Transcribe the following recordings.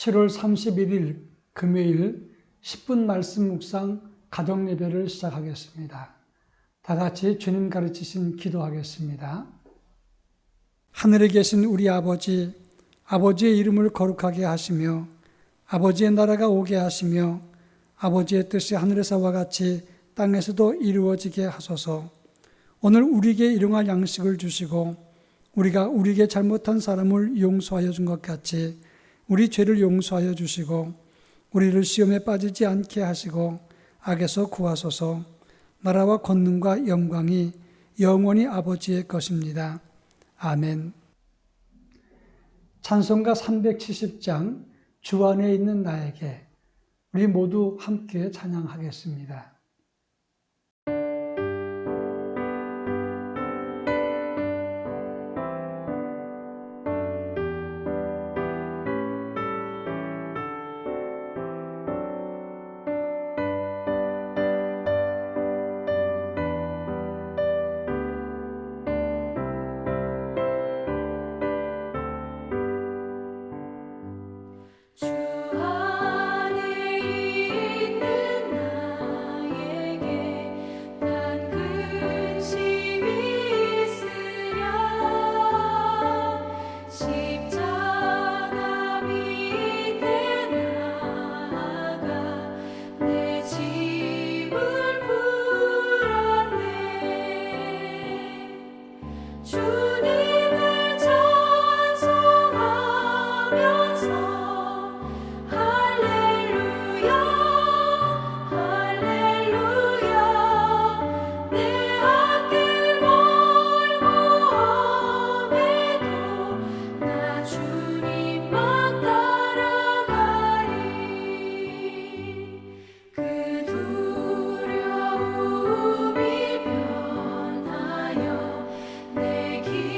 7월 31일 금요일 10분 말씀 묵상 가정 예배를 시작하겠습니다. 다 같이 주님 가르치신 기도하겠습니다. 하늘에 계신 우리 아버지, 아버지의 이름을 거룩하게 하시며 아버지의 나라가 오게 하시며 아버지의 뜻이 하늘에서와 같이 땅에서도 이루어지게 하소서. 오늘 우리에게 일용할 양식을 주시고 우리가 우리에게 잘못한 사람을 용서하여 준 것 같이 우리 죄를 용서하여 주시고 우리를 시험에 빠지지 않게 하시고 악에서 구하소서. 나라와 권능과 영광이 영원히 아버지의 것입니다. 아멘. 찬송가 370장 주 안에 있는 나에게 우리 모두 함께 찬양하겠습니다. 내 길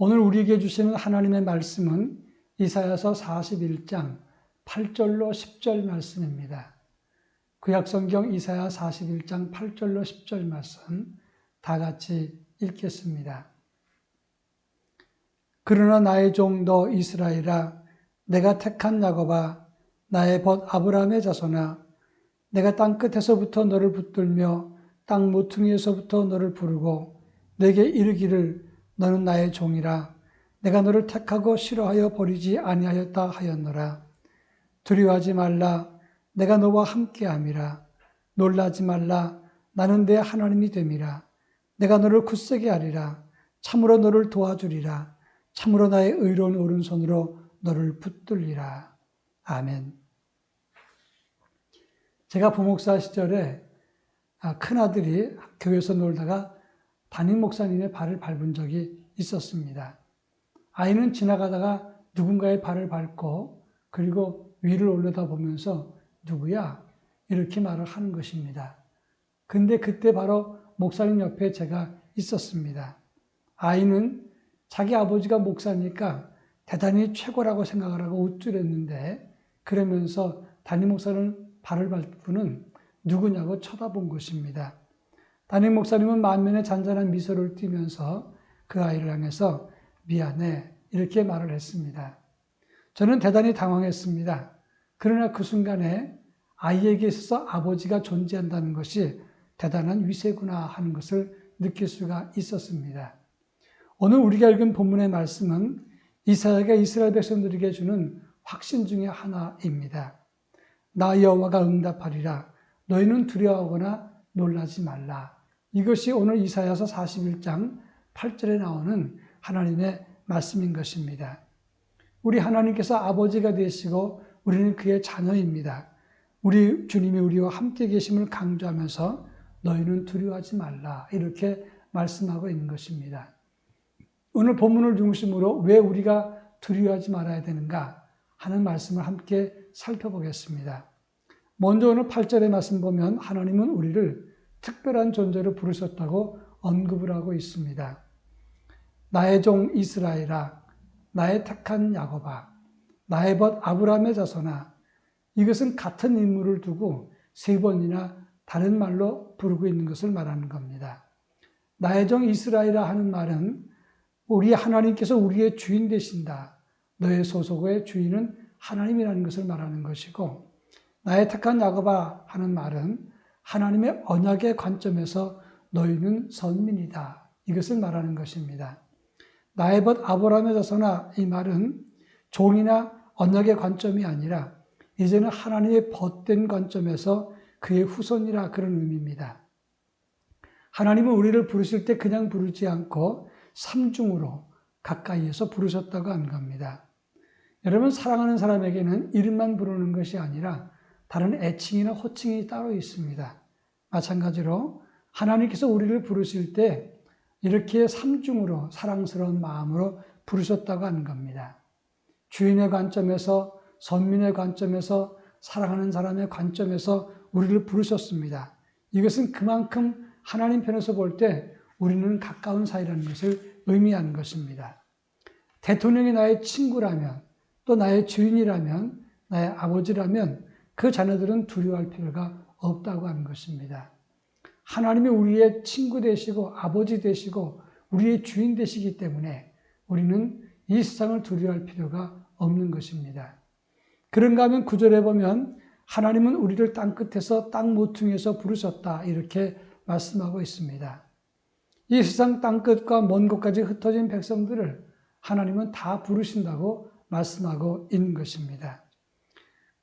오늘 우리에게 주시는 하나님의 말씀은 이사야서 41장 8절로 10절 말씀입니다. 구약성경 이사야 41장 8절로 10절 말씀 다 같이 읽겠습니다. 그러나 나의 종 너 이스라엘아, 내가 택한 야곱아, 나의 벗 아브라함의 자손아, 내가 땅끝에서부터 너를 붙들며 땅 모퉁이에서부터 너를 부르고 내게 이르기를 너는 나의 종이라. 내가 너를 택하고 싫어하여 버리지 아니하였다 하였노라. 두려워하지 말라. 내가 너와 함께함이라. 놀라지 말라. 나는 내 하나님이 됨이라. 내가 너를 굳세게 하리라. 참으로 너를 도와주리라. 참으로 나의 의로운 오른손으로 너를 붙들리라. 아멘. 제가 부목사 시절에 큰아들이 교회에서 놀다가 담임 목사님의 발을 밟은 적이 있었습니다. 아이는 지나가다가 누군가의 발을 밟고 그리고 위를 올려다보면서 누구야? 이렇게 말을 하는 것입니다. 근데 그때 바로 목사님 옆에 제가 있었습니다. 아이는 자기 아버지가 목사니까 대단히 최고라고 생각을 하고 우쭐했는데 그러면서 담임 목사는 발을 밟고는 누구냐고 쳐다본 것입니다. 담임 목사님은 만면에 잔잔한 미소를 띠면서 그 아이를 향해서 미안해 이렇게 말을 했습니다. 저는 대단히 당황했습니다. 그러나 그 순간에 아이에게 있어서 아버지가 존재한다는 것이 대단한 위세구나 하는 것을 느낄 수가 있었습니다. 오늘 우리가 읽은 본문의 말씀은 이사야가 이스라엘 백성들에게 주는 확신 중에 하나입니다. 나 여호와가 응답하리라. 너희는 두려워하거나 놀라지 말라. 이것이 오늘 이사야서 41장 8절에 나오는 하나님의 말씀인 것입니다. 우리 하나님께서 아버지가 되시고 우리는 그의 자녀입니다. 우리 주님이 우리와 함께 계심을 강조하면서 너희는 두려워하지 말라 이렇게 말씀하고 있는 것입니다. 오늘 본문을 중심으로 왜 우리가 두려워하지 말아야 되는가 하는 말씀을 함께 살펴보겠습니다. 먼저 오늘 8절의 말씀 보면 하나님은 우리를 특별한 존재로 부르셨다고 언급을 하고 있습니다. 나의 종 이스라엘아, 나의 택한 야곱아, 나의 벗 아브라함의 자손아. 이것은 같은 인물을 두고 세 번이나 다른 말로 부르고 있는 것을 말하는 겁니다. 나의 종 이스라엘아 하는 말은 우리 하나님께서 우리의 주인 되신다. 너의 소속의 주인은 하나님이라는 것을 말하는 것이고, 나의 택한 야곱아 하는 말은 하나님의 언약의 관점에서 너희는 선민이다. 이것을 말하는 것입니다. 나의 벗 아브라함의 자손아 이 말은 종이나 언약의 관점이 아니라 이제는 하나님의 벗된 관점에서 그의 후손이라 그런 의미입니다. 하나님은 우리를 부르실 때 그냥 부르지 않고 삼중으로 가까이에서 부르셨다고 하는 겁니다. 여러분, 사랑하는 사람에게는 이름만 부르는 것이 아니라 다른 애칭이나 호칭이 따로 있습니다. 마찬가지로 하나님께서 우리를 부르실 때 이렇게 삼중으로 사랑스러운 마음으로 부르셨다고 하는 겁니다. 주인의 관점에서, 선민의 관점에서, 사랑하는 사람의 관점에서 우리를 부르셨습니다. 이것은 그만큼 하나님 편에서 볼 때 우리는 가까운 사이라는 것을 의미하는 것입니다. 대통령이 나의 친구라면, 또 나의 주인이라면, 나의 아버지라면 그 자녀들은 두려워할 필요가 없다고 하는 것입니다. 하나님이 우리의 친구 되시고 아버지 되시고 우리의 주인 되시기 때문에 우리는 이 세상을 두려워할 필요가 없는 것입니다. 그런가 하면 9절에 보면 하나님은 우리를 땅끝에서 땅 모퉁이에서 부르셨다 이렇게 말씀하고 있습니다. 이 세상 땅끝과 먼 곳까지 흩어진 백성들을 하나님은 다 부르신다고 말씀하고 있는 것입니다.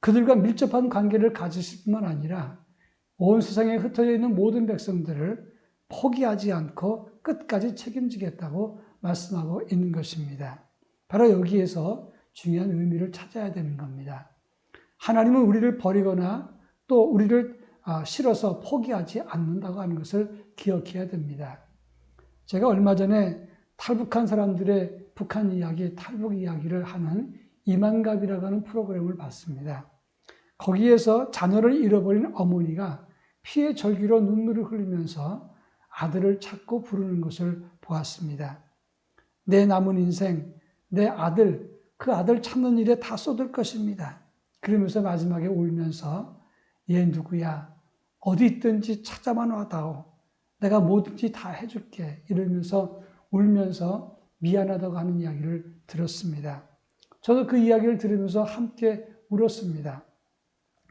그들과 밀접한 관계를 가지실 뿐만 아니라 온 세상에 흩어져 있는 모든 백성들을 포기하지 않고 끝까지 책임지겠다고 말씀하고 있는 것입니다. 바로 여기에서 중요한 의미를 찾아야 되는 겁니다. 하나님은 우리를 버리거나 또 우리를 싫어서 포기하지 않는다고 하는 것을 기억해야 됩니다. 제가 얼마 전에 탈북한 사람들의 북한 이야기, 탈북 이야기를 하는 이만갑이라고 하는 프로그램을 봤습니다. 거기에서 자녀를 잃어버린 어머니가 피의 절기로 눈물을 흘리면서 아들을 찾고 부르는 것을 보았습니다. 내 남은 인생, 내 아들, 그 아들 찾는 일에 다 쏟을 것입니다. 그러면서 마지막에 울면서 얘 누구야? 어디 있든지 찾아만 와다오. 내가 뭐든지 다 해줄게. 이러면서 울면서 미안하다고 하는 이야기를 들었습니다. 저도 그 이야기를 들으면서 함께 울었습니다.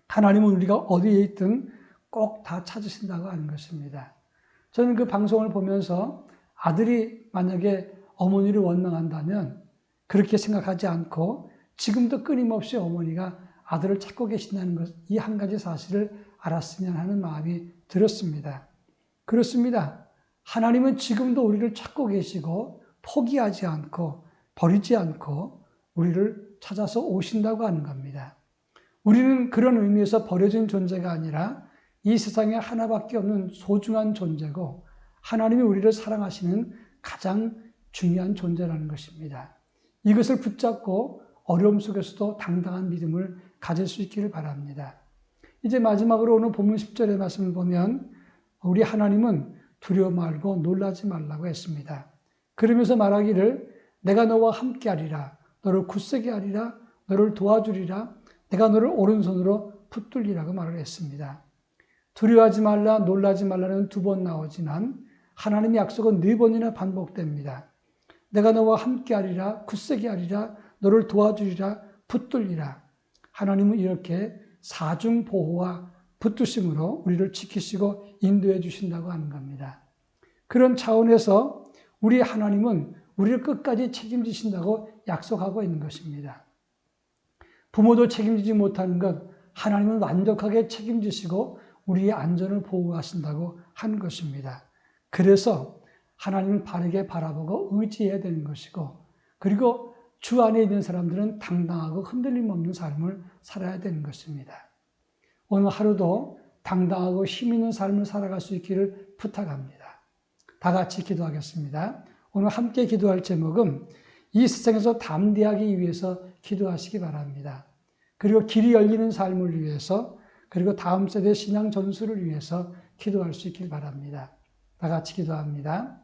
하나님은 우리가 어디에 있든 꼭 다 찾으신다고 하는 것입니다. 저는 그 방송을 보면서 아들이 만약에 어머니를 원망한다면 그렇게 생각하지 않고 지금도 끊임없이 어머니가 아들을 찾고 계신다는 것, 이 한 가지 사실을 알았으면 하는 마음이 들었습니다. 그렇습니다. 하나님은 지금도 우리를 찾고 계시고 포기하지 않고 버리지 않고 우리를 찾아서 오신다고 하는 겁니다. 우리는 그런 의미에서 버려진 존재가 아니라 이 세상에 하나밖에 없는 소중한 존재고 하나님이 우리를 사랑하시는 가장 중요한 존재라는 것입니다. 이것을 붙잡고 어려움 속에서도 당당한 믿음을 가질 수 있기를 바랍니다. 이제 마지막으로 오늘 본문 10절의 말씀을 보면 우리 하나님은 두려워 말고 놀라지 말라고 했습니다. 그러면서 말하기를 내가 너와 함께하리라, 너를 굳세게 하리라, 너를 도와주리라, 내가 너를 오른손으로 붙들리라고 말을 했습니다. 두려워하지 말라, 놀라지 말라는 2번 나오지만 하나님의 약속은 4번이나 반복됩니다. 내가 너와 함께하리라, 굳세게 하리라, 너를 도와주리라, 붙들리라. 하나님은 이렇게 4중 보호와 붙드심으로 우리를 지키시고 인도해 주신다고 하는 겁니다. 그런 차원에서 우리 하나님은 우리를 끝까지 책임지신다고 약속하고 있는 것입니다. 부모도 책임지지 못하는 것, 하나님은 완벽하게 책임지시고 우리의 안전을 보호하신다고 하는 것입니다. 그래서 하나님을 바르게 바라보고 의지해야 되는 것이고, 그리고 주 안에 있는 사람들은 당당하고 흔들림 없는 삶을 살아야 되는 것입니다. 오늘 하루도 당당하고 힘 있는 삶을 살아갈 수 있기를 부탁합니다. 다 같이 기도하겠습니다. 오늘 함께 기도할 제목은 이 세상에서 담대하기 위해서 기도하시기 바랍니다. 그리고 길이 열리는 삶을 위해서, 그리고 다음 세대 신앙 전수를 위해서 기도할 수 있길 바랍니다. 다 같이 기도합니다.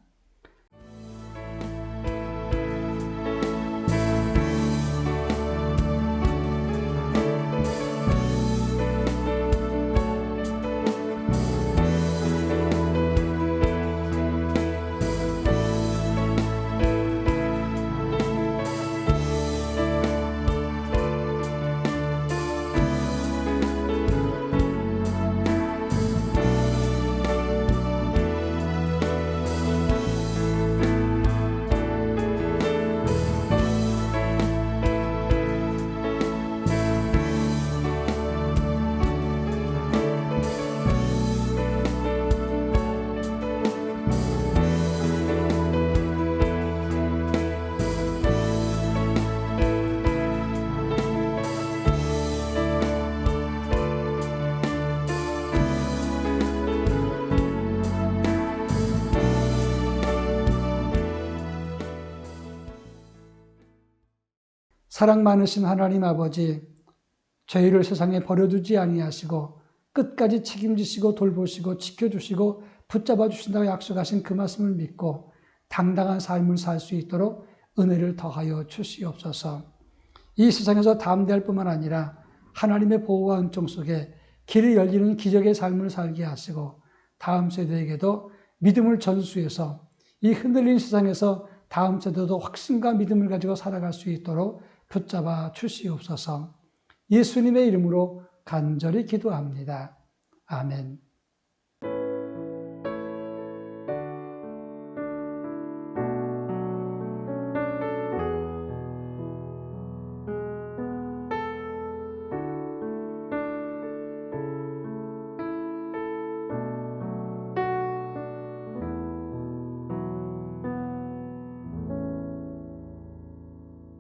사랑 많으신 하나님 아버지, 저희를 세상에 버려두지 아니하시고 끝까지 책임지시고 돌보시고 지켜주시고 붙잡아 주신다고 약속하신 그 말씀을 믿고 당당한 삶을 살 수 있도록 은혜를 더하여 주시옵소서. 이 세상에서 담대할 뿐만 아니라 하나님의 보호와 은총 속에 길이 열리는 기적의 삶을 살게 하시고 다음 세대에게도 믿음을 전수해서 이 흔들린 세상에서 다음 세대도 확신과 믿음을 가지고 살아갈 수 있도록 붙잡아 주시옵소서. 예수님의 이름으로 간절히 기도합니다. 아멘.